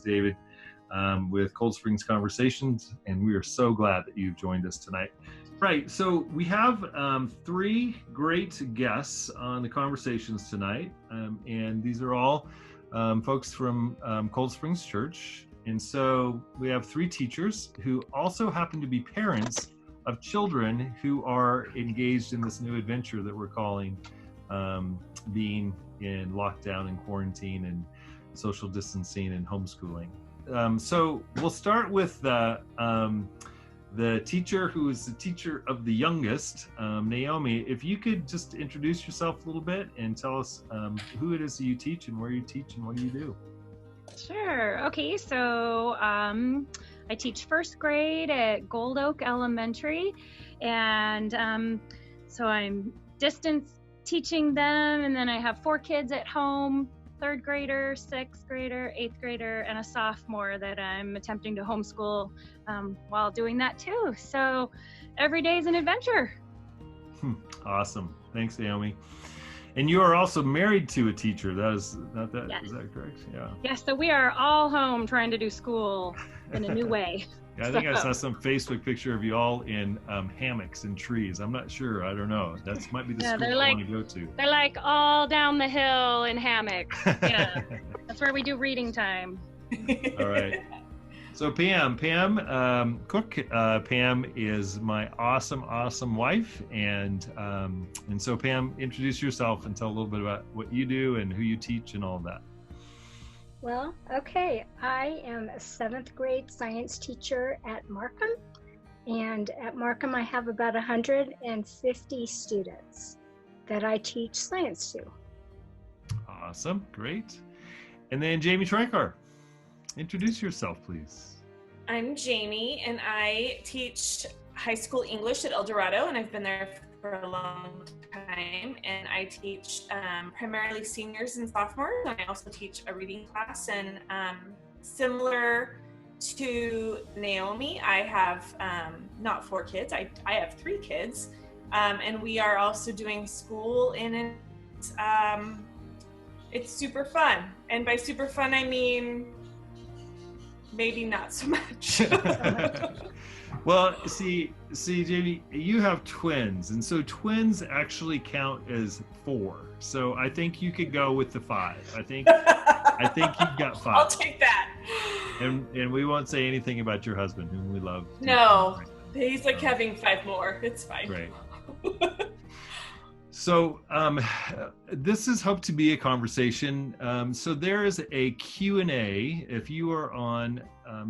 David with Cold Springs Conversations, and we are so glad that you've joined us tonight. Right, so we have three great guests on the conversations tonight, and these are all folks from Cold Springs Church. And so we have three teachers who also happen to be parents of children who are engaged in this new adventure that we're calling being in lockdown and quarantine and social distancing and homeschooling. So we'll start with the teacher who is the teacher of the youngest, Naomi. If you could just introduce yourself a little bit and tell us who it is that you teach and where you teach and what do you do? Sure. Okay, so I teach first grade at Gold Oak Elementary, and so I'm distance teaching them, and then I have 4 kids at home, 3rd grader, 6th grader, 8th grader, and a sophomore that I'm attempting to homeschool while doing that too. So every day is an adventure. Awesome. Thanks, Naomi. And you are also married to a teacher. Yes. Is that correct? Yeah. Yes, so we are all home trying to do school in a new way. Yeah, I think I saw some Facebook picture of you all in hammocks and trees. I'm not sure. I don't know. That might be the school I want to go to. They're like all down the hill in hammocks. Yeah, that's where we do reading time. All right. So Pam Cook. Pam is my awesome wife, and so Pam, introduce yourself and tell a little bit about what you do and who you teach and all of that. Well, okay, I am a 7th grade science teacher at Markham, and at Markham I have about 150 students that I teach science to. Awesome, great. And then Jamie Tricor, introduce yourself, please. I'm Jamie, and I teach high school English at El Dorado, and I've been there for a long time. And I teach primarily seniors and sophomores, and I also teach a reading class. And similar to Naomi, I have not 4 kids, I have 3 kids, and we are also doing school in it. It's super fun, and by super fun I mean maybe not so much. Well, see, Jamie, you have twins, and so twins actually count as 4. So I think you could go with the 5. I think you've got 5. I'll take that. And we won't say anything about your husband, whom we love. No, he's like having 5 more. It's fine. Great. So this is hoped to be a conversation. So there is a Q&A. If you are on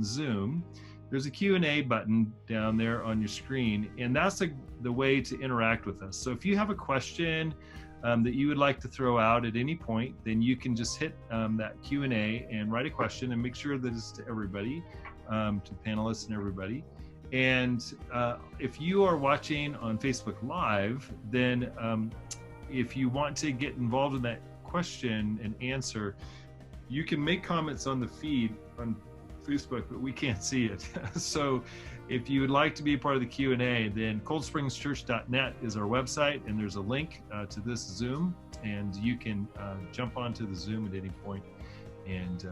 Zoom, there's a Q&A button down there on your screen, and that's the way to interact with us. So if you have a question that you would like to throw out at any point, then you can just hit that Q&A and write a question and make sure that it's to everybody, to panelists and everybody. And if you are watching on Facebook Live, then if you want to get involved in that question and answer, you can make comments on the feed on Facebook, but we can't see it. So if you would like to be a part of the Q&A, then coldspringschurch.net is our website, and there's a link to this Zoom, and you can jump onto the Zoom at any point and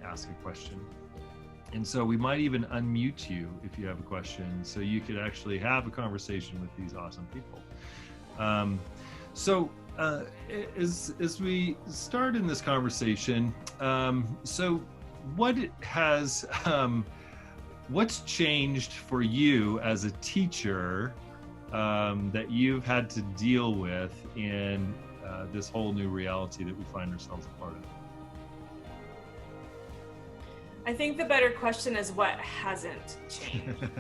ask a question. And so we might even unmute you if you have a question, so you could actually have a conversation with these awesome people. So as we start in this conversation, so what's changed for you as a teacher that you've had to deal with in this whole new reality that we find ourselves a part of? I think the better question is what hasn't changed.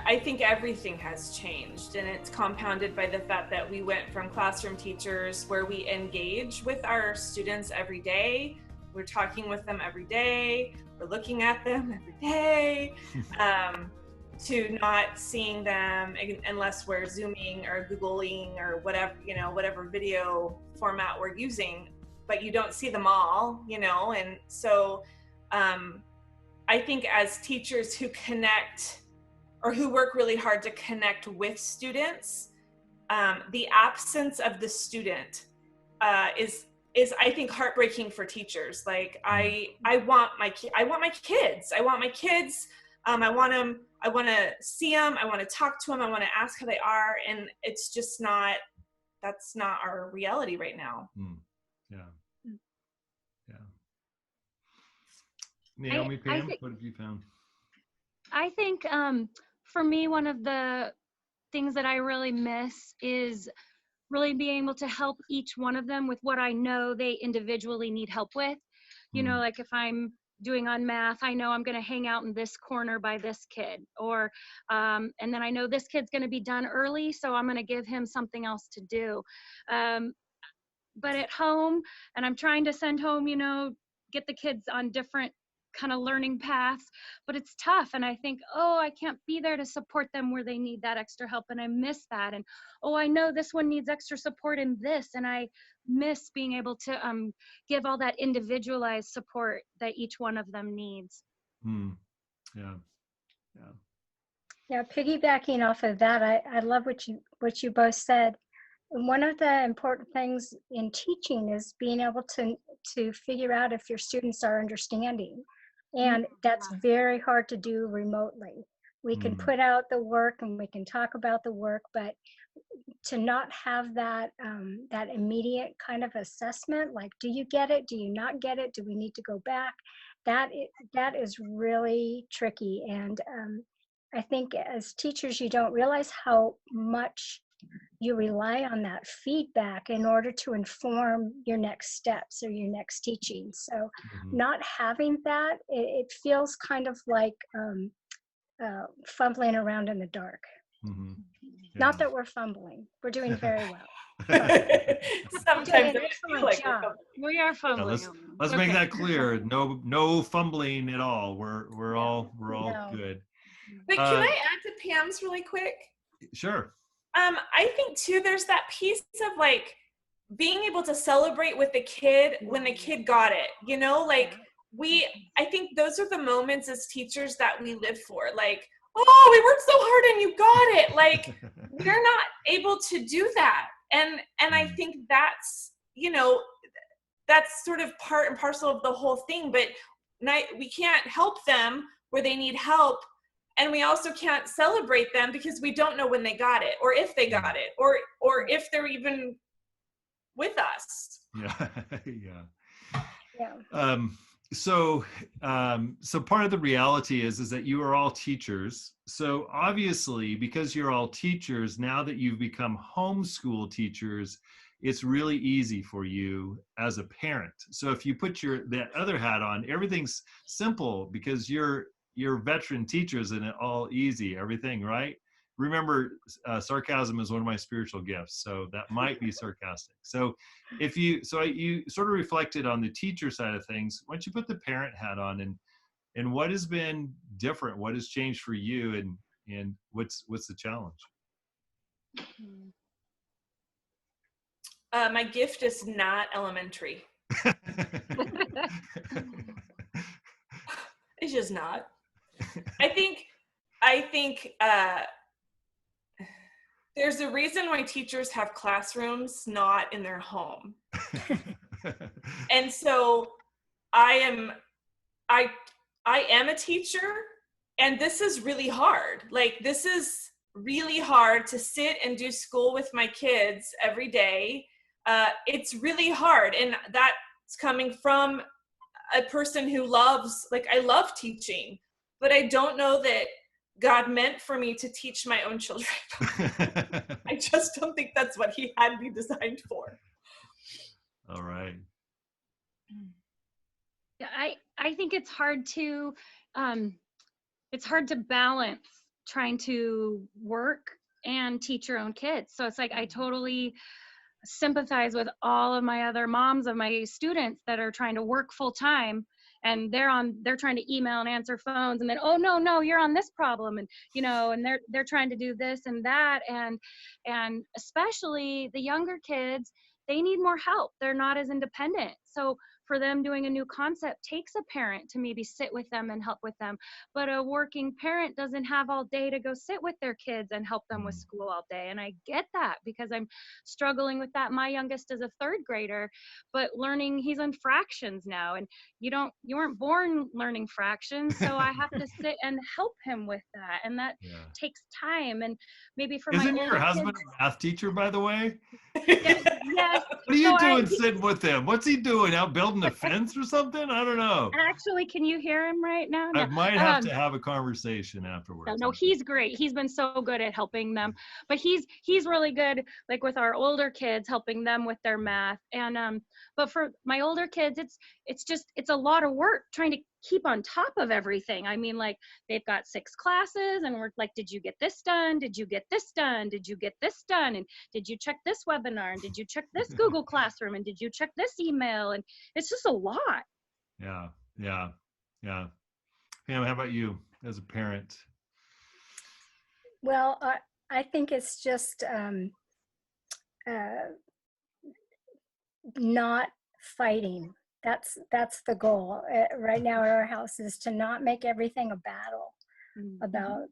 I think everything has changed, and it's compounded by the fact that we went from classroom teachers where we engage with our students every day, we're talking with them every day, we're looking at them every day, to not seeing them unless we're Zooming or Googling or whatever video format we're using, but you don't see them all, and so I think as teachers who connect or who work really hard to connect with students, the absence of the student is is, I think, heartbreaking for teachers. Like I want my kids. I want my kids. I want them. I want to see them. I want to talk to them. I want to ask how they are. And it's just not. That's not our reality right now. Yeah. Yeah. Naomi, Pam, what have you found? I think for me, one of the things that I really miss is really being able to help each one of them with what I know they individually need help with. You know, like if I'm doing on math, I know I'm going to hang out in this corner by this kid, or and then I know this kid's going to be done early, so I'm going to give him something else to do. But at home, and I'm trying to send home, you know, get the kids on different kind of learning paths, but it's tough. And I think, oh, I can't be there to support them where they need that extra help, and I miss that. And oh, I know this one needs extra support in this, and I miss being able to give all that individualized support that each one of them needs. Yeah. Yeah, piggybacking off of that, I love what you both said. One of the important things in teaching is being able to figure out if your students are understanding. And that's very hard to do remotely. We can put out the work and we can talk about the work, but to not have that that immediate kind of assessment, like, do you get it? Do you not get it? Do we need to go back? That is really tricky. And I think as teachers, you don't realize how much you rely on that feedback in order to inform your next steps or your next teaching. So not having that, it feels kind of like fumbling around in the dark. Not that we're fumbling. We're doing very well. Sometimes an excellent job. We are fumbling. Let's make that clear. No fumbling at all. We're all good. But can I add to Pam's really quick? Sure. I think too, there's that piece of like being able to celebrate with the kid when the kid got it, you know, like I think those are the moments as teachers that we live for. Like, oh, we worked so hard and you got it. Like, we're not able to do that. And I think that's, you know, that's sort of part and parcel of the whole thing, but we can't help them where they need help. And we also can't celebrate them because we don't know when they got it, or if they got it, or if they're even with us. So part of the reality is that you are all teachers. So obviously, because you're all teachers, now that you've become homeschool teachers, it's really easy for you as a parent. So if you put that other hat on, everything's simple because you're veteran teachers and it all easy, everything, right? Remember, sarcasm is one of my spiritual gifts, so that might be sarcastic. So you sort of reflected on the teacher side of things. Why don't you put the parent hat on, and what has been different? What has changed for you, and what's the challenge? My gift is not elementary. It's just not. I think there's a reason why teachers have classrooms not in their home. And so I am a teacher, and this is really hard. Like, this is really hard to sit and do school with my kids every day. It's really hard, and that's coming from a person who loves, like, I love teaching, but I don't know that God meant for me to teach my own children. I just don't think that's what he had me designed for. All right. Yeah, I think it's hard to balance trying to work and teach your own kids. So it's like I totally sympathize with all of my other moms of my students that are trying to work full time, and they're trying to email and answer phones, and then, oh no, you're on this problem, and you know, and they're trying to do this and that, and especially the younger kids, they need more help. They're not as independent. So for them doing a new concept takes a parent to maybe sit with them and help with them. But a working parent doesn't have all day to go sit with their kids and help them with school all day. And I get that because I'm struggling with that. My youngest is a third grader, but he's in fractions now. And you weren't born learning fractions. So I have to sit and help him with that. And that takes time. And maybe for Isn't my your older husband kids, a math teacher, by the way? yes. What are you doing sitting with him? What's he doing? Out building a fence or something? I don't know. Actually, can you hear him right now? No. I might have to have a conversation afterwards. No, he's great. He's been so good at helping them, but he's really good, like with our older kids, helping them with their math. And but for my older kids, it's a lot of work trying to keep on top of everything. I mean, like they've got 6 classes, and we're like, did you get this done? Did you get this done? Did you get this done? And did you check this webinar? And did you check this Google Classroom? And did you check this email? And it's just a lot. Yeah. Pam, how about you as a parent? Well, I think it's just not fighting. That's the goal right now at our house, is to not make everything a battle about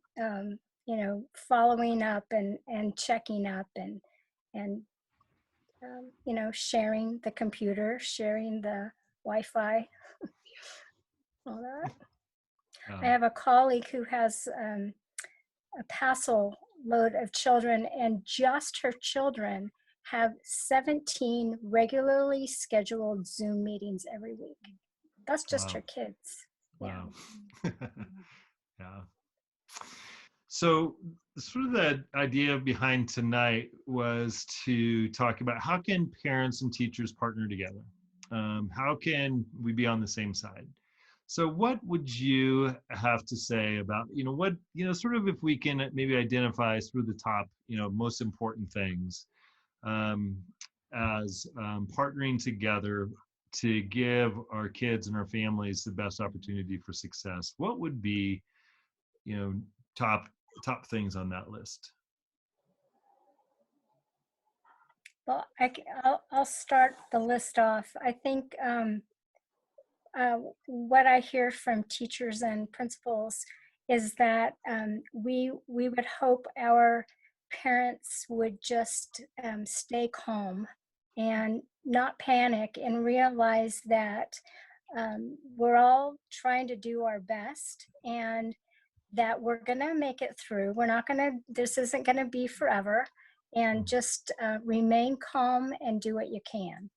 following up and checking up and sharing the computer, sharing the Wi-Fi, all that. I have a colleague who has a passel load of children, and just her children have 17 regularly scheduled Zoom meetings every week. That's just her kids. Wow. Yeah. So sort of the idea behind tonight was to talk about how can parents and teachers partner together? How can we be on the same side? So what would you have to say about, sort of if we can maybe identify through the top, most important things as partnering together to give our kids and our families the best opportunity for success? What would be, top things on that list? Well, I'll start the list off. I think what I hear from teachers and principals is that we would hope our parents would just stay calm and not panic and realize that we're all trying to do our best and that we're gonna make it through. This isn't gonna be forever, and just remain calm and do what you can.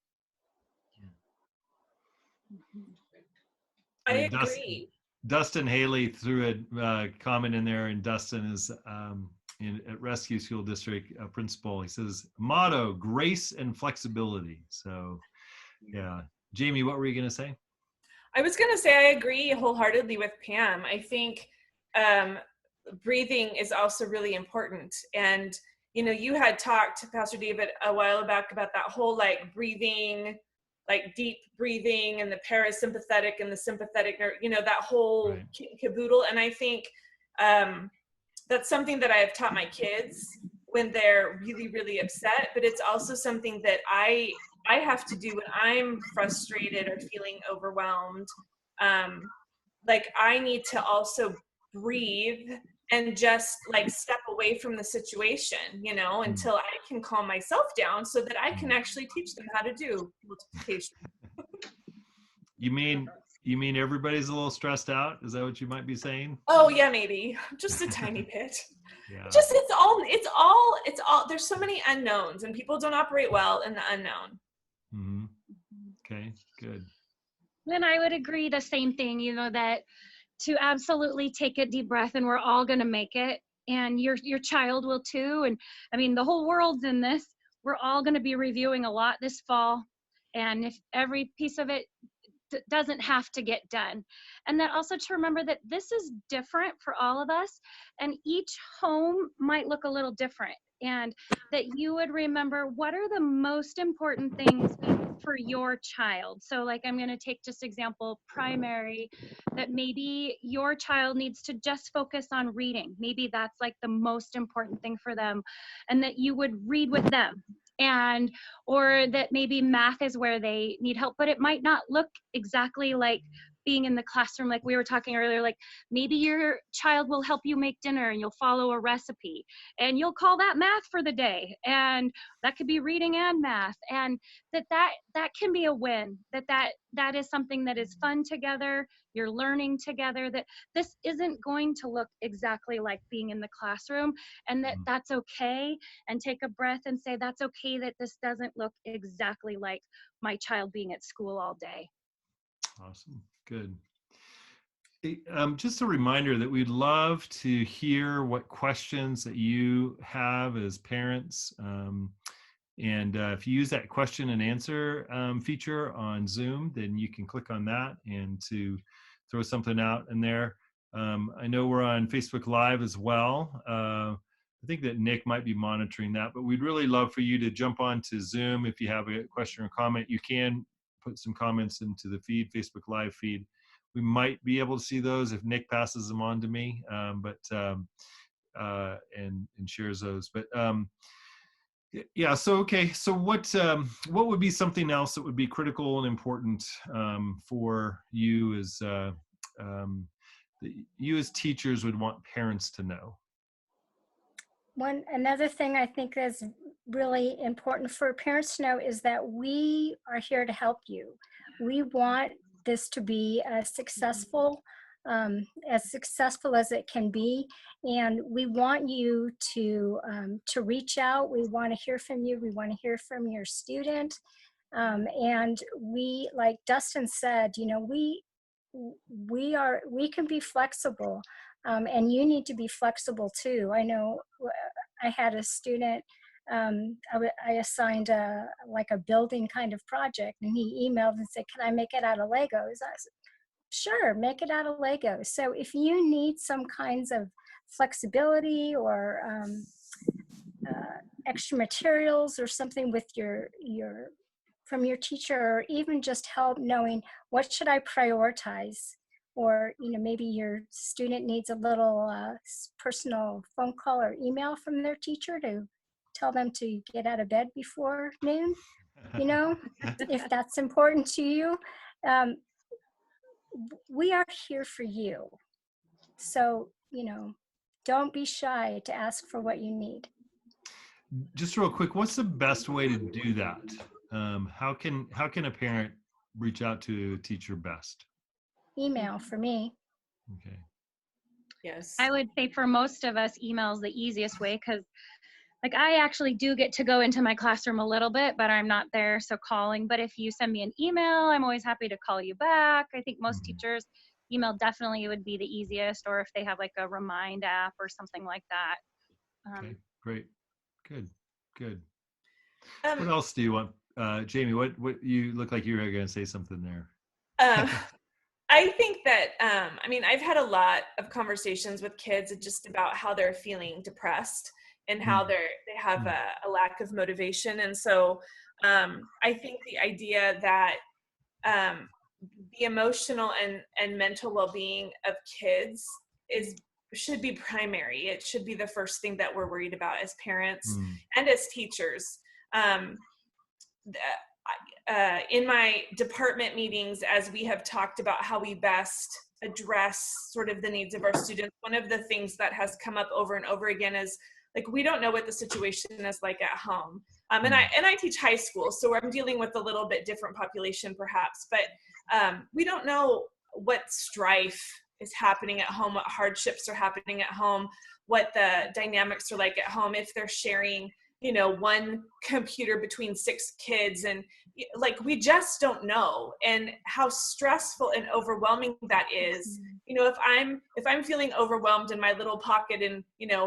I agree. Dustin Haley threw a comment in there, and Dustin is at Rescue School District principal. He says, motto, grace and flexibility. So yeah. Jamie, what were you going to say? I was going to say I agree wholeheartedly with Pam. I think breathing is also really important. And, you had talked, Pastor David, a while back about that whole breathing, deep breathing, and the parasympathetic and the sympathetic nerve, that whole caboodle. And I think that's something that I have taught my kids when they're really, really upset, but it's also something that I have to do when I'm frustrated or feeling overwhelmed. I need to also breathe and just step away from the situation, until I can calm myself down so that I can actually teach them how to do multiplication. You mean everybody's a little stressed out? Is that what you might be saying? Oh yeah, maybe just a tiny bit. Yeah. Just it's all. There's so many unknowns, and people don't operate well in the unknown. Mm-hmm. Okay, good. And I would agree the same thing, that to absolutely take a deep breath, and we're all going to make it, and your child will too. And I mean, the whole world's in this. We're all going to be reviewing a lot this fall, and if every piece of it doesn't have to get done. And that also to remember that this is different for all of us, and each home might look a little different, and that you would remember what are the most important things for your child. So I'm going to take just example primary, that maybe your child needs to just focus on reading. Maybe that's the most important thing for them, and that you would read with them and or that maybe math is where they need help, but it might not look exactly like being in the classroom, like we were talking earlier. Like maybe your child will help you make dinner and you'll follow a recipe and you'll call that math for the day, and that could be reading and math, and that can be a win, that is something that is fun together, you're learning together, that this isn't going to look exactly like being in the classroom, and that's okay, and take a breath and say that's okay, that this doesn't look exactly like my child being at school all day. Awesome. Good. Just a reminder that we'd love to hear what questions that you have as parents. And if you use that question and answer feature on Zoom, then you can click on that and to throw something out in there. I know we're on Facebook Live as well. I think that Nick might be monitoring that, but we'd really love for you to jump on to Zoom. If you have a question or comment, you can put some comments into the feed, Facebook Live feed. We might be able to see those if Nick passes them on to me, and shares those. But yeah, so okay, so what would be something else that would be critical and important for you as you as teachers would want parents to know? Another thing I think that's really important for parents to know is that we are here to help you. We want this to be as successful as it can be, and we want you to reach out. We want to hear from you. We want to hear from your student, and we, like Dustin said, you know, we can be flexible. And you need to be flexible too. I know I had a student, I assigned a building kind of project, and he emailed and said, can I make it out of Legos? I said, sure, make it out of Legos. So if you need some kinds of flexibility or extra materials or something with from your teacher, or even just help knowing what should I prioritize, or maybe your student needs a little personal phone call or email from their teacher to tell them to get out of bed before noon, if that's important to you. We are here for you. So, don't be shy to ask for what you need. Just real quick, what's the best way to do that? How can a parent reach out to a teacher best? Email for me. Okay. Yes. I would say for most of us, email is the easiest way, because like I actually do get to go into my classroom a little bit, but I'm not there, so calling. But if you send me an email, I'm always happy to call you back. I think most teachers, email definitely would be the easiest, or if they have like a Remind app or something like that. Okay, great. Good. What else do you want? Jamie, what you look like you were going to say something there. I think that, I've had a lot of conversations with kids just about how they're feeling depressed and how they have a lack of motivation. And so I think the idea that the emotional and mental well-being of kids should be primary. It should be the first thing that we're worried about as parents and as teachers. In my department meetings, as we have talked about how we best address sort of the needs of our students, one of the things that has come up over and over again is like, we don't know what the situation is like at home. And I teach high school, so I'm dealing with a little bit different population perhaps, but we don't know what strife is happening at home, what hardships are happening at home, what the dynamics are like at home, if they're sharing one computer between 6 kids, and like, we just don't know, and how stressful and overwhelming that is. If I'm feeling overwhelmed in my little pocket and,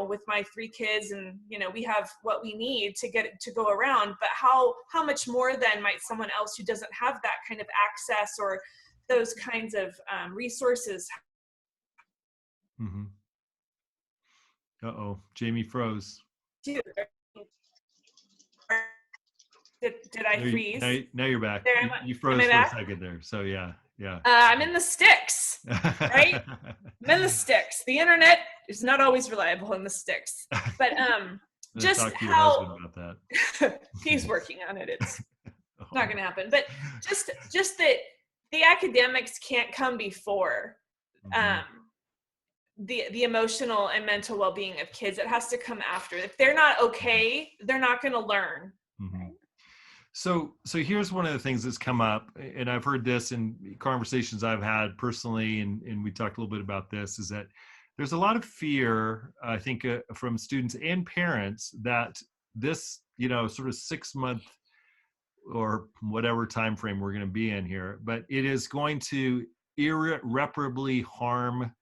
with my 3 kids, and, we have what we need to get it to go around, but how much more then might someone else who doesn't have that kind of access or those kinds of resources? Uh-oh, Jamie froze. Did I freeze? Now you're back. There, you froze for a second there. So yeah. I'm in the sticks, right? I'm in the sticks. The internet is not always reliable in the sticks. But Let's just talk to your how husband about that. he's working on it. It's Oh. not going to happen. But just that the academics can't come before Mhm. the emotional and mental well-being of kids. It has to come after. If they're not okay, they're not going to learn. Mhm. So here's one of the things that's come up, and I've heard this in conversations I've had personally, and we talked a little bit about this, is that there's a lot of fear, I think, from students and parents that this, sort of 6 month or whatever time frame we're going to be in here, but it is going to irreparably harm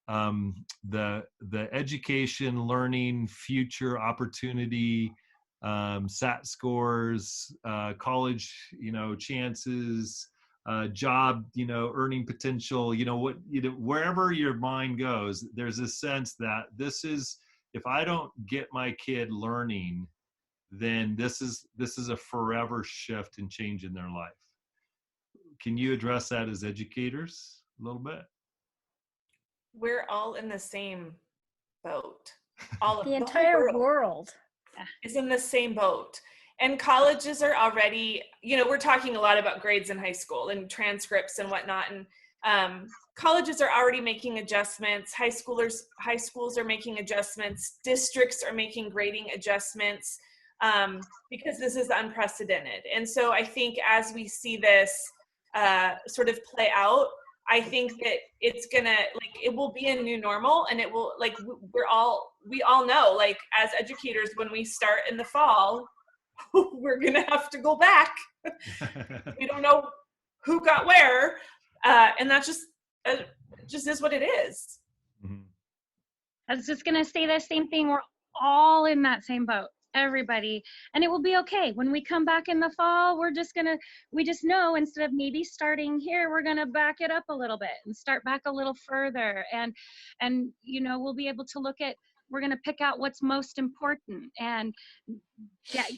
the education, learning, future opportunity, SAT scores, college, chances, job, earning potential. Wherever your mind goes, there's a sense that this is, if I don't get my kid learning, then this is a forever shift and change in their life. Can you address that as educators a little bit? We're all in the same boat. All of The the whole entire world world. is in the same boat. And colleges are already, we're talking a lot about grades in high school and transcripts and whatnot. And colleges are already making adjustments. High schools are making adjustments. Districts are making grading adjustments because this is unprecedented. And so I think as we see this sort of play out, I think that it's gonna, it will be a new normal, and it will, we all know, as educators, when we start in the fall, we're gonna have to go back. We don't know who got where, and that just is what it is. Mhm. I was just gonna say the same thing. We're all in that same boat, everybody, and it will be okay. When we come back in the fall, we just know, instead of maybe starting here, we're gonna back it up a little bit and start back a little further, and we'll be able to we're gonna pick out what's most important and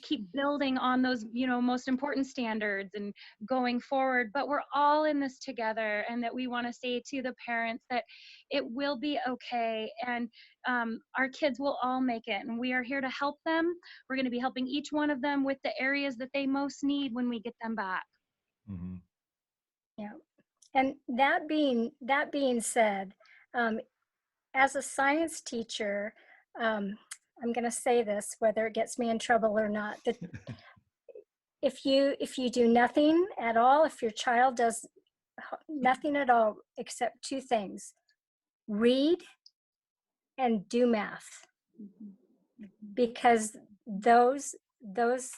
keep building on those most important standards and going forward. But we're all in this together, and that we want to say to the parents that it will be okay, and our kids will all make it, and we are here to help them. We're going to be helping each one of them with the areas that they most need when we get them back. Mhm. Yeah. And that being said, as a science teacher, I'm going to say this, whether it gets me in trouble or not, that if you do nothing at all, if your child does nothing at all except two things, read and do math, because those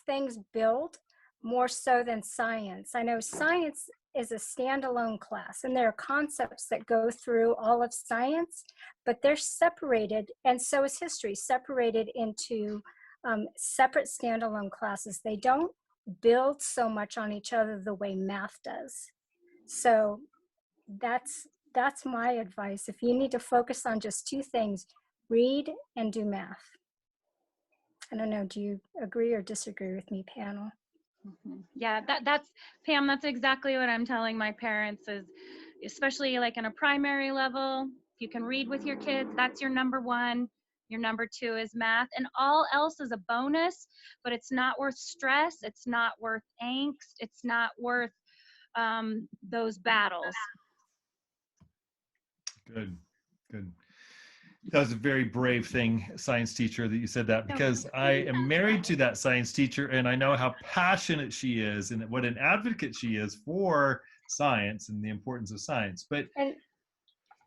things build more so than science. I know science is a standalone class, and there are concepts that go through all of science, but they're separated, and so is history, separated into separate standalone classes. They don't build so much on each other the way math does. So that's my advice. If you need to focus on just two things, read and do math. I don't know, do you agree or disagree with me, panel? Yeah, that's Pam, that's exactly what I'm telling my parents, is especially like in a primary level, you can read with your kids, that's your number one. Your number two is math, and all else is a bonus, but it's not worth stress, it's not worth angst, it's not worth those battles. Good. That was a very brave thing, science teacher, that you said that, because I am married to that science teacher, and I know how passionate she is and what an advocate she is for science and the importance of science. But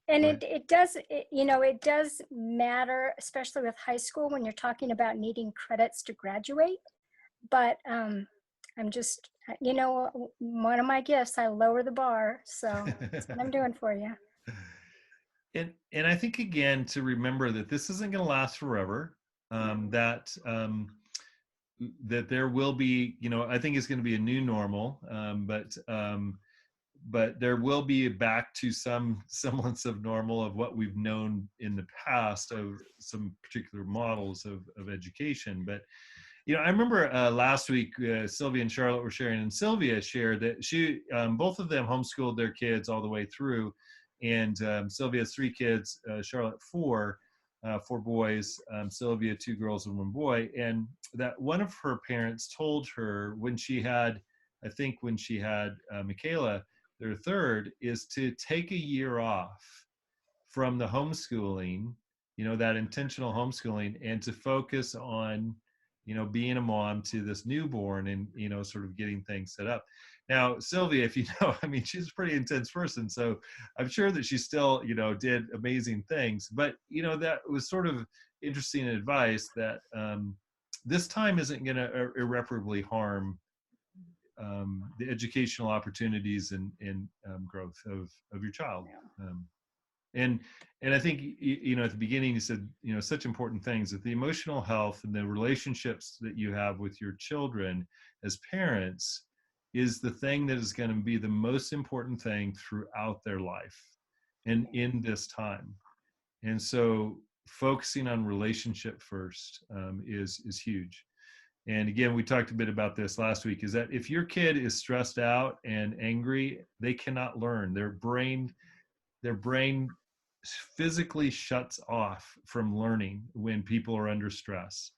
it does matter, especially with high school, when you're talking about needing credits to graduate. But I'm just, one of my gifts, I lower the bar. So that's what I'm doing for you. And I think, again, to remember that this isn't going to last forever. That there will be, I think it's going to be a new normal, but there will be back to some semblance of normal of what we've known in the past of some particular models of education. But I remember last week, Sylvia and Charlotte were sharing, and Sylvia shared that she, both of them homeschooled their kids all the way through, and Sylvia has 3 kids, Charlotte 4. 4 boys, Sylvia, 2 girls and 1 boy, and that one of her parents told her when she had, I think when she had Michaela, their third, is to take a year off from the homeschooling, that intentional homeschooling, and to focus on, being a mom to this newborn and, sort of getting things set up. Now, Sylvia, if you know, I mean, she's a pretty intense person, so I'm sure that she still, did amazing things, but, that was sort of interesting advice that this time isn't going to irreparably harm the educational opportunities and growth of your child. And I think at the beginning you said such important things, that the emotional health and the relationships that you have with your children as parents is the thing that is going to be the most important thing throughout their life and in this time. And so focusing on relationship first is huge. And again, we talked a bit about this last week, is that if your kid is stressed out and angry, they cannot learn. Their brain physically shuts off from learning when people are under stress.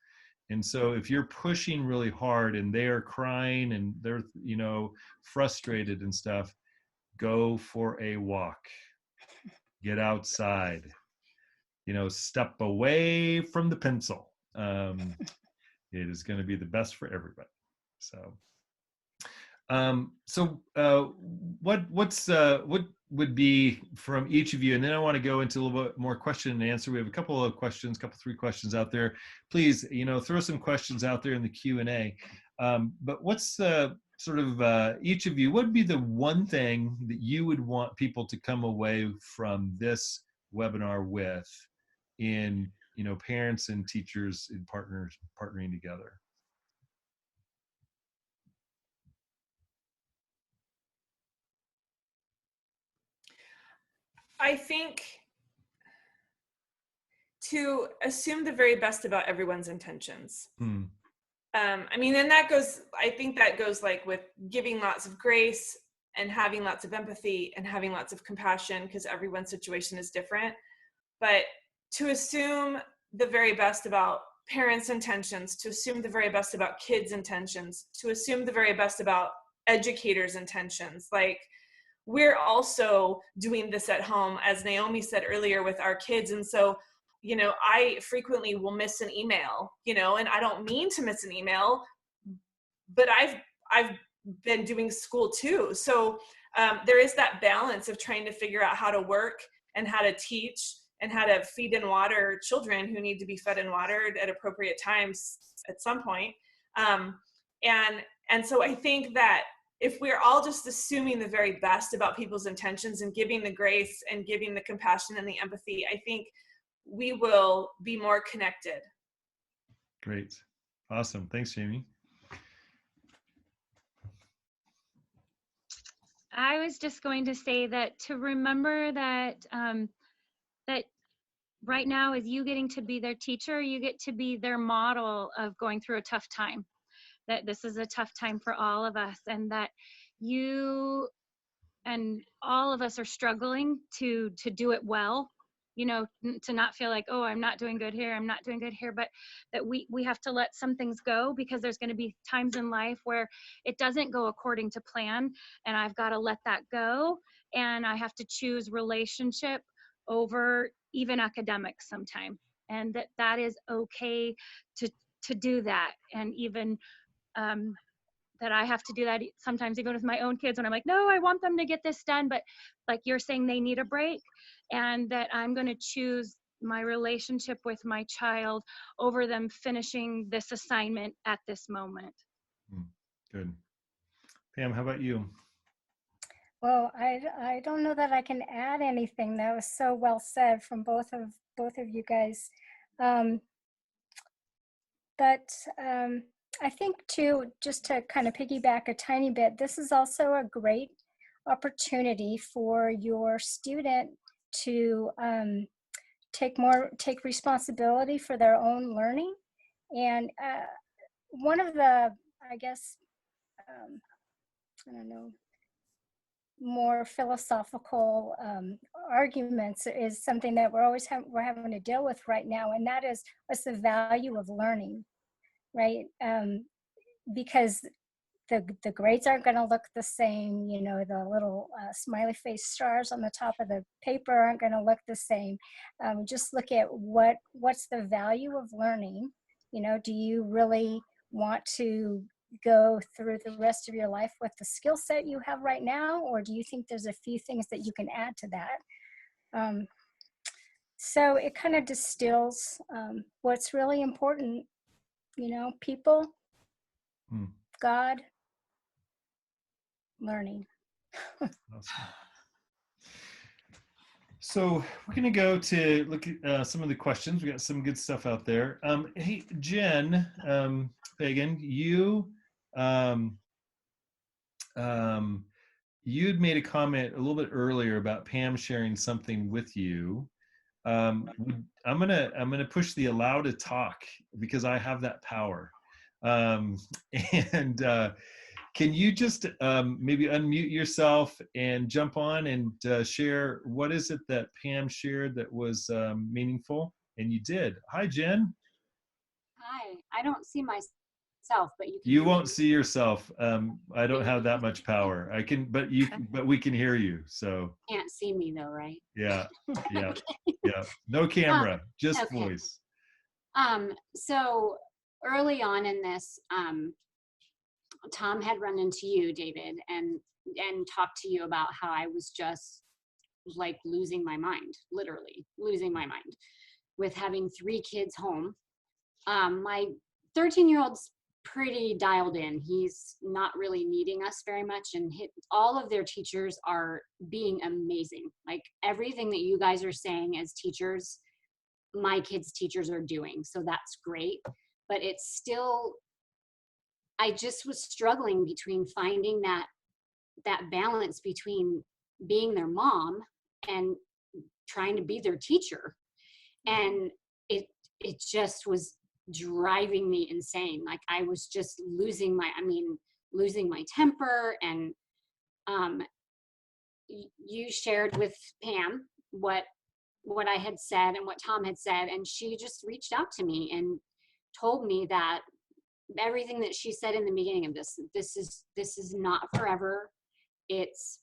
And so if you're pushing really hard and they are crying and they're, frustrated and stuff, go for a walk, get outside, step away from the pencil. It is going to be the best for everybody. So what would be from each of you, and then I want to go into a little bit more question and answer. We have a couple of questions, 3 questions out there. Please, throw some questions out there in the Q&A. But what's sort of each of you, what would be the one thing that you would want people to come away from this webinar with in, parents and teachers and partners partnering together? I think to assume the very best about everyone's intentions. I mean, and I think that goes like with giving lots of grace and having lots of empathy and having lots of compassion, because everyone's situation is different. But to assume the very best about parents' intentions, to assume the very best about kids' intentions, to assume the very best about educators' intentions. Like, we're also doing this at home, as Naomi said earlier, with our kids. And so, I frequently will miss an email, and I don't mean to miss an email, but I've been doing school too. So there is that balance of trying to figure out how to work and how to teach and how to feed and water children who need to be fed and watered at appropriate times at some point. And so I think that if we're all just assuming the very best about people's intentions and giving the grace and giving the compassion and the empathy, I think we will be more connected. Great. Awesome. Thanks, Jamie. I was just going to say that to remember that that right now, as you getting to be their teacher, you get to be their model of going through a tough time. That this is a tough time for all of us, and that you and all of us are struggling to do it well, to not feel like, oh, I'm not doing good here, I'm not doing good here, but that we have to let some things go, because there's going to be times in life where it doesn't go according to plan, and I've got to let that go, and I have to choose relationship over even academics sometime, and that is okay to do that. And even that I have to do that sometimes even with my own kids, when I'm like, no, I want them to get this done, but like you're saying, they need a break, and that I'm going to choose my relationship with my child over them finishing this assignment at this moment. Good. Pam, how about you? Well, I don't know that I can add anything. That was so well said from both of you guys. But I think too, just to kind of piggyback a tiny bit, this is also a great opportunity for your student to take responsibility for their own learning. And one of the, I guess, I don't know, more philosophical arguments is something that we're having to deal with right now, and that is, what's the value of learning, right? Because the grades aren't going to look the same. You know, the little smiley face stars on the top of the paper aren't going to look the same. Just look at what's the value of learning. You know, do you really want to go through the rest of your life with the skill set you have right now, or do you think there's a few things that you can add to that? So it kind of distills what's really important. You know, people, God, learning. Awesome. So we're going to go to look at some of the questions. We got some good stuff out there. Hey, Jen, Pagan, you'd made a comment a little bit earlier about Pam sharing something with you. I'm gonna push the allow to talk, because I have that power. Can you just maybe unmute yourself and jump on and share what is it that Pam shared that was meaningful? And you did. Hi, Jen. Hi. I don't see myself, but you won't see yourself. I don't have that much power. I can, but we can hear you. So can't see me though, right? Yeah. Yeah. Yeah. No camera, just okay. Voice. So early on in this, Tom had run into you, David, and talked to you about how I was just like losing my mind, literally losing my mind with having 3 kids home. My 13-year-old's pretty dialed in. He's not really needing us very much, and all of their teachers are being amazing. Like everything that you guys are saying as teachers, my kids' teachers are doing. So that's great, but it's still, I just was struggling between finding that balance between being their mom and trying to be their teacher. And it just was driving me insane. Like I was just losing my temper. And you shared with Pam what I had said and what Tom had said, and she just reached out to me and told me that everything that she said in the beginning of this is not forever. It's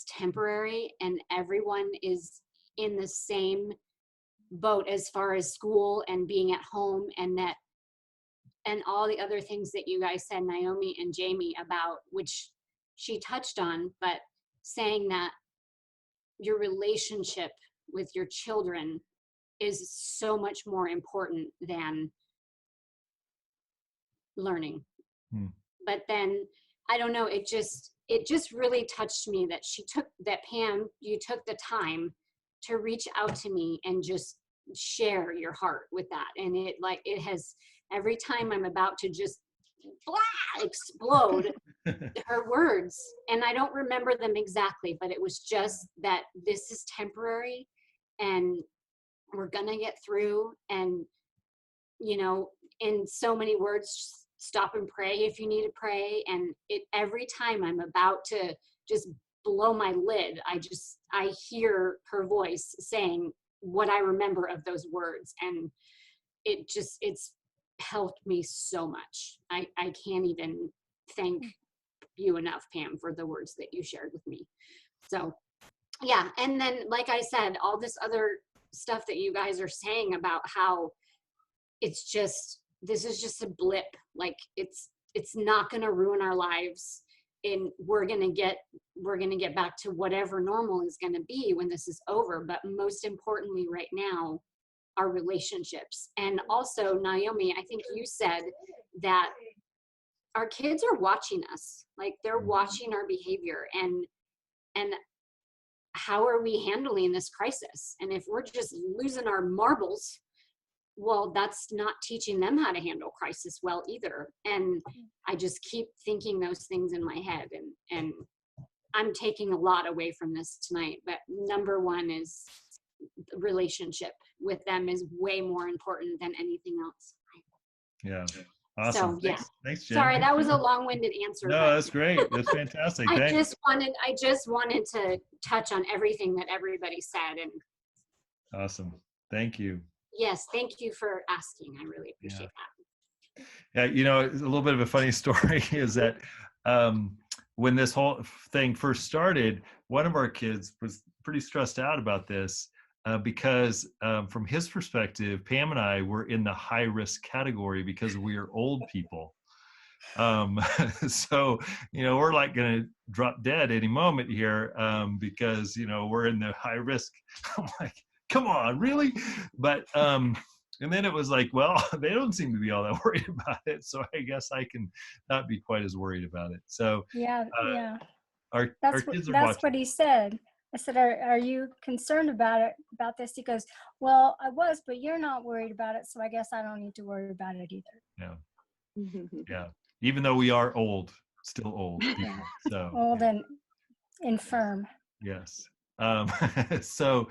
temporary, and everyone is in the same boat as far as school and being at home, and all the other things that you guys said, Naomi and Jamie, about which she touched on, but saying that your relationship with your children is so much more important than learning. But then I don't know, it just really touched me that Pam, you took the time to reach out to me and just share your heart with that. And it has, every time I'm about to just explode, her words, and I don't remember them exactly, but it was just that this is temporary and we're gonna get through. And you know, in so many words, stop and pray if you need to pray. And every time I'm about to just blow my lid, I hear her voice saying what I remember of those words. And it's helped me so much. I can't even thank you enough, Pam, for the words that you shared with me. So yeah. And then, like I said, all this other stuff that you guys are saying about how this is just a blip. Like it's not going to ruin our lives, and we're going to get back to whatever normal is going to be when this is over. But most importantly right now, our relationships. And also, Naomi, I think you said that our kids are watching us. Like they're watching our behavior and how are we handling this crisis? And if we're just losing our marbles, well, that's not teaching them how to handle crisis well either. And I just keep thinking those things in my head, and I'm taking a lot away from this tonight. But number one is the relationship with them is way more important than anything else. Yeah. Awesome. So yeah. Thanks, Jen. Sorry, that was a long-winded answer. No, but that's great. That's fantastic. I Thanks. just wanted to touch on everything that everybody said. And Awesome. Thank you. yes, thank you for asking. I really appreciate that. Yeah, you know, a little bit of a funny story is that when this whole thing first started, one of our kids was pretty stressed out about this because from his perspective, Pam and I were in the high risk category because we are old people. So, you know, we're like going to drop dead any moment here because, you know, we're in the high risk. I'm like, come on, really? But, and then it was like, well, they don't seem to be all that worried about it. So I guess I can not be quite as worried about it. So Yeah. our kids are That's watching. what he said. I said, are you concerned about this? He goes, well, I was, but you're not worried about it. So I guess I don't need to worry about it either. Yeah. Yeah. Even though we are old, still old people. So Old and infirm. yes. So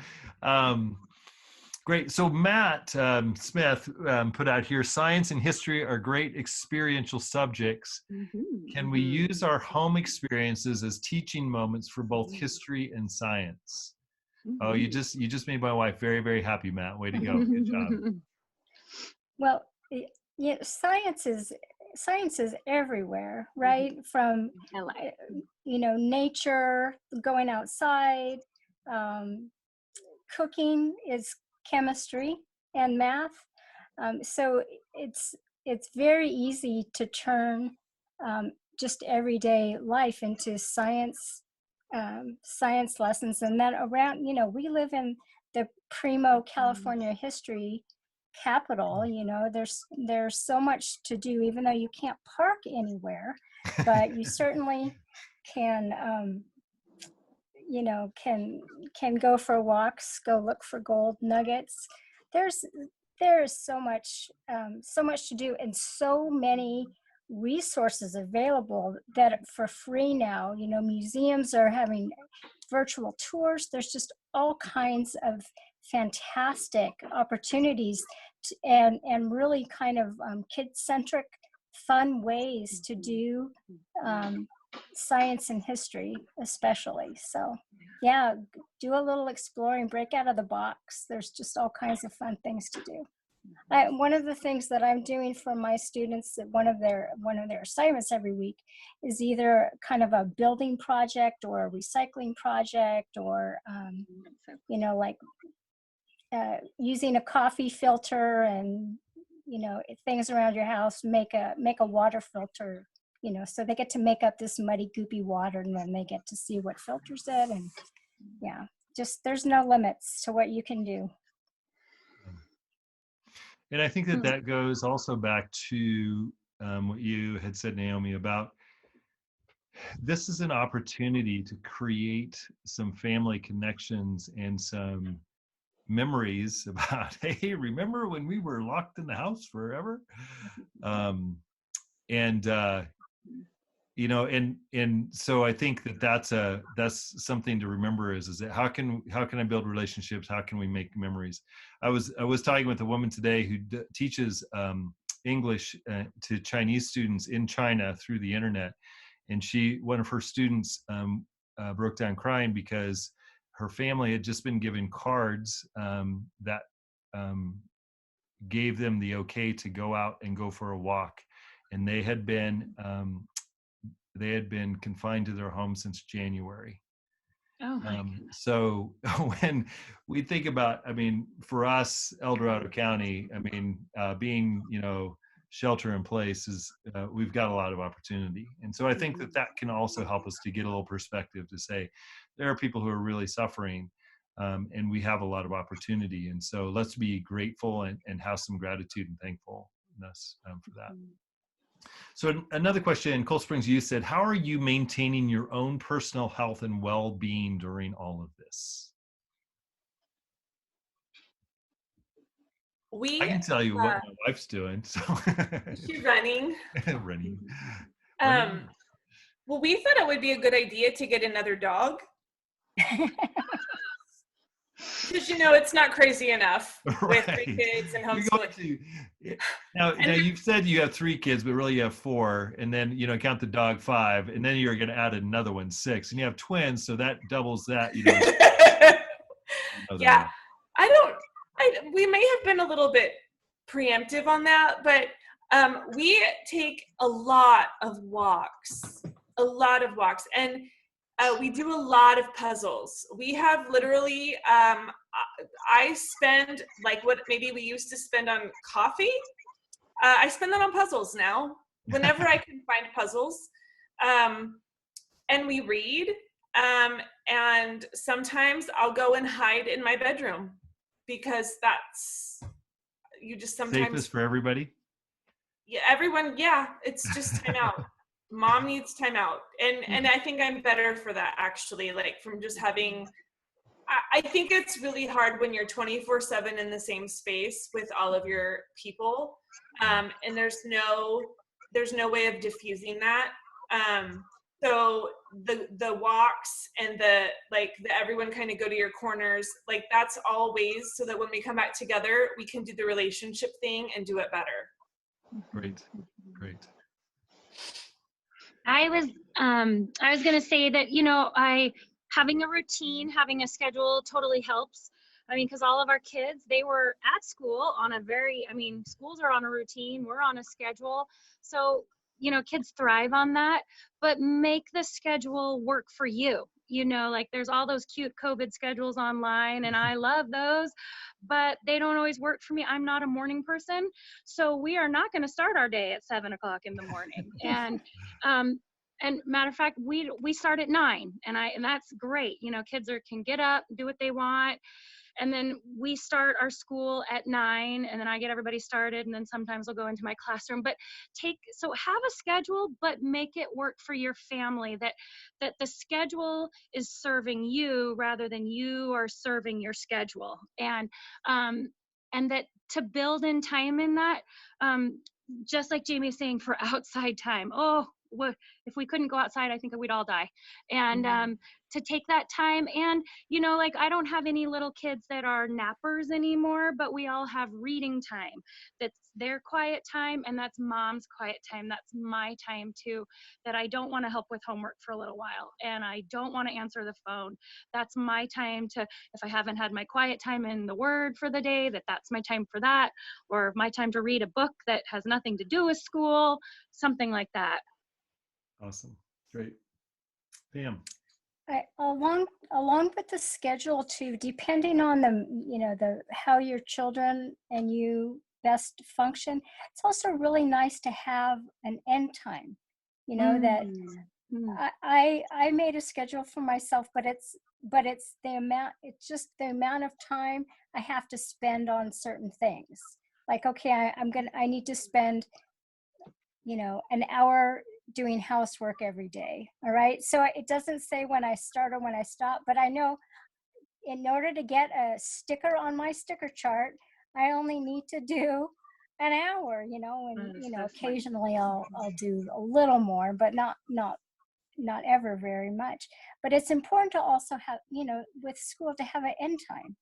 great. So Matt Smith put out here, science and history are great experiential subjects. Can we use our home experiences as teaching moments for both history and science? Oh, you just made my wife very, very happy, Matt. Way to go. Good job. Well, yeah, science is everywhere, right? From nature, going outside, cooking is chemistry and math. So it's very easy to turn just everyday life into science lessons. And then around, we live in the primo California history capital. There's so much to do, even though you can't park anywhere, but you certainly can can go for walks, go look for gold nuggets. There's so much to do, and so many resources available that for free now. Museums are having virtual tours. There's just all kinds of fantastic opportunities and really kind of kid-centric, fun ways to do science and history, especially. So yeah, do a little exploring, break out of the box. There's just all kinds of fun things to do. One of the things that I'm doing for my students, one of their assignments every week, is either kind of a building project or a recycling project, or like using a coffee filter and things around your house, make a water filter. So they get to make up this muddy, goopy water, and then they get to see what filters it. And yeah, just there's no limits to what you can do. And I think that goes also back to what you had said, Naomi, about this is an opportunity to create some family connections and some memories about, hey, remember when we were locked in the house forever? And so I think that's something to remember is that how can I build relationships? How can we make memories? I was talking with a woman today who teaches English to Chinese students in China through the internet, and one of her students broke down crying because her family had just been given cards that gave them the okay to go out and go for a walk, and they had been confined to their home since January. Oh my goodness. So when we think about, for us, El Dorado County, being, shelter in place is, we've got a lot of opportunity. And so I think that can also help us to get a little perspective to say, there are people who are really suffering, and we have a lot of opportunity. And so let's be grateful and have some gratitude and thankfulness for that. So another question, Cold Springs Youth said, how are you maintaining your own personal health and well-being during all of this? I can tell you what my wife's doing. So she's running. Running. Well, we thought it would be a good idea to get another dog. Because it's not crazy enough with 3 Right. kids and You're going homeschooling. now you've said you have 3 kids, but really you have 4, and then count the dog 5, and then you're going to add another one 6, and you have twins, so that doubles that. Yeah, we may have been a little bit preemptive on that, but we take a lot of walks, and we do a lot of puzzles. We have literally, I spend like what maybe we used to spend on coffee. I spend that on puzzles now, whenever I can find puzzles. And we read, and sometimes I'll go and hide in my bedroom, because that's, you just sometimes, safest for everybody. yeah, everyone, yeah, it's just time out. Mom needs time out, and I think I'm better for that, actually, like from just having, I think it's really hard when you're 24/7 in the same space with all of your people, and there's no way of diffusing that. So the walks and the everyone kind of go to your corners, like that's all ways so that when we come back together, we can do the relationship thing and do it better. Great. I was going to say that, having a routine, having a schedule totally helps. I mean, because all of our kids, they were at school on schools are on a routine, we're on a schedule. So, kids thrive on that, but make the schedule work for you. There's all those cute COVID schedules online, and I love those, but they don't always work for me. I'm not a morning person, so we are not going to start our day at 7:00 in the morning. And matter of fact, we start at 9, and that's great. Kids can get up, do what they want. And then we start our school at 9, and then I get everybody started, and then sometimes I'll go into my classroom. But have a schedule, but make it work for your family, that the schedule is serving you rather than you are serving your schedule. And that to build in time in that, just like Jamie's saying, for outside time. If we couldn't go outside, I think we'd all die. And to take that time, and I don't have any little kids that are nappers anymore, but we all have reading time. That's their quiet time, and that's mom's quiet time. That's my time too, that I don't want to help with homework for a little while, and I don't want to answer the phone. That's my time to, if I haven't had my quiet time in the Word for the day, that's my time for that, or my time to read a book that has nothing to do with school, something like that. Awesome. Great. Pam. Along with the schedule too, depending on the how your children and you best function, it's also really nice to have an end time. That I made a schedule for myself, but it's just the amount of time I have to spend on certain things. Like, okay, I need to spend an hour doing housework every day. All right. So it doesn't say when I start or when I stop, but I know in order to get a sticker on my sticker chart, I only need to do an hour, and occasionally I'll do a little more, but not ever very much. But it's important to also have, with school, to have an end time.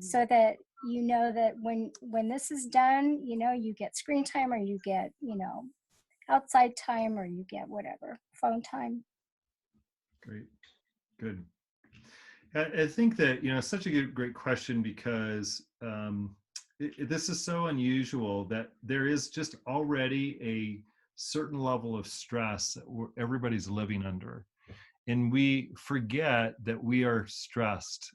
So that that when this is done, you get screen time, or you get outside time, or you get whatever, phone time. Great. Good. I think that, such a great question, because this is so unusual that there is just already a certain level of stress that everybody's living under. And we forget that we are stressed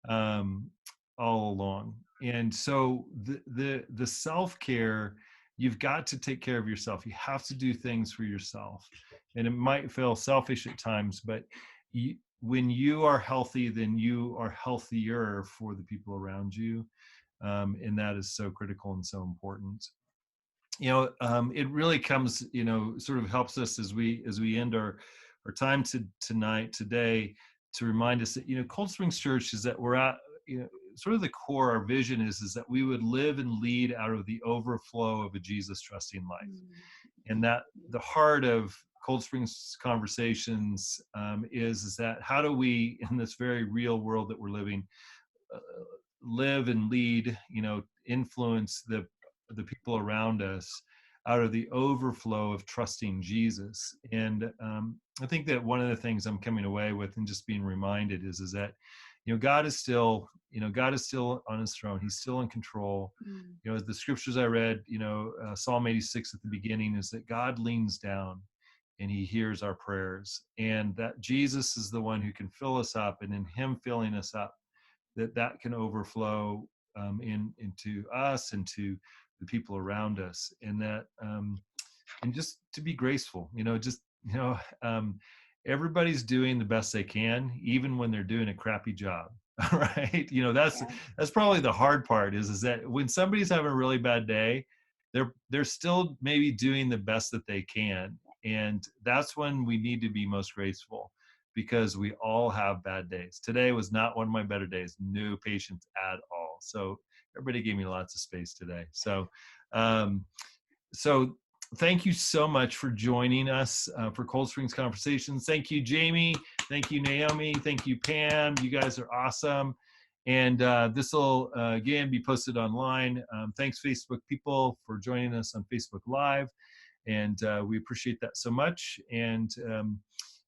all along. And so the self-care, you've got to take care of yourself. You have to do things for yourself. And it might feel selfish at times, but when you are healthy, then you are healthier for the people around you. And that is so critical and so important. It really comes, sort of helps us as we end our time today, to remind us that, Cold Springs Church is that we're at, sort of the core, our vision is that we would live and lead out of the overflow of a Jesus trusting life. And that the heart of Cold Springs Conversations is that how do we, in this very real world that we're living, uh, live and lead, influence the people around us out of the overflow of trusting Jesus. And I think that one of the things I'm coming away with and just being reminded is that, God is still, God is still on his throne. He's still in control. The scriptures I read, Psalm 86 at the beginning is that God leans down and he hears our prayers, and that Jesus is the one who can fill us up, and in him filling us up, that can overflow into us and to the people around us, and that and just to be graceful, everybody's doing the best they can, even when they're doing a crappy job. Right? That's probably the hard part is that when somebody's having a really bad day, they're still maybe doing the best that they can, and that's when we need to be most graceful, because we all have bad days. Today was not one of my better days. No patience at all. So everybody gave me lots of space today. So, so thank you so much for joining us for Cold Springs Conversations. Thank you, Jamie. Thank you, Naomi. Thank you, Pam. You guys are awesome. And this will, again, be posted online. Thanks, Facebook people, for joining us on Facebook Live. And we appreciate that so much. And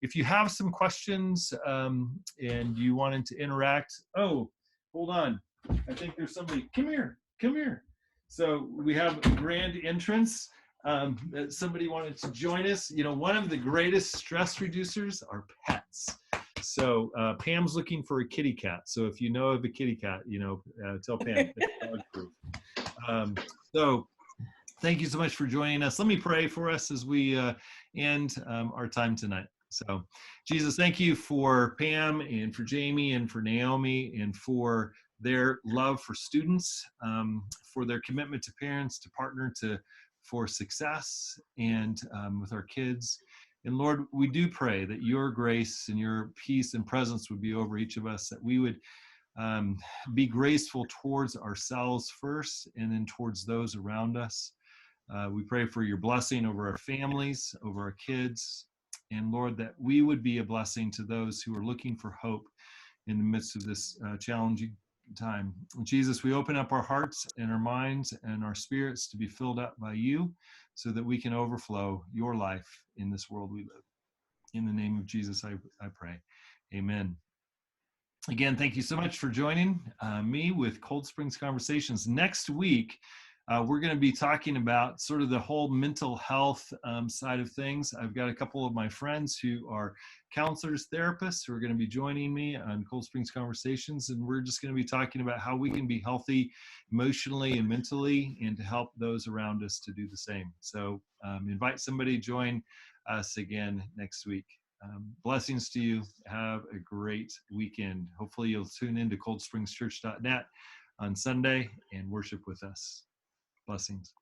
if you have some questions and you wanted to interact, hold on. I think there's somebody. Come here. So we have a grand entrance. That somebody wanted to join us. One of the greatest stress reducers are pets. So Pam's looking for a kitty cat. So if you know of a kitty cat, tell Pam it's dog proof. So thank you so much for joining us. Let me pray for us as we end our time tonight. So, Jesus, thank you for Pam and for Jamie and for Naomi and for their love for students, for their commitment to parents, to partner for success and with our kids. And Lord, we do pray that your grace and your peace and presence would be over each of us, that we would be graceful towards ourselves first and then towards those around us. We pray for your blessing over our families, over our kids, and Lord, that we would be a blessing to those who are looking for hope in the midst of this challenging time. Jesus, we open up our hearts and our minds and our spirits to be filled up by you so that we can overflow your life in this world we live. In the name of Jesus, I pray. Amen. Again, thank you so much for joining me with Cold Springs Conversations. Next week, we're going to be talking about sort of the whole mental health side of things. I've got a couple of my friends who are counselors, therapists, who are going to be joining me on Cold Springs Conversations, and we're just going to be talking about how we can be healthy emotionally and mentally and to help those around us to do the same. So invite somebody to join us again next week. Blessings to you. Have a great weekend. Hopefully you'll tune into coldsprings.church.net on Sunday and worship with us. Blessings.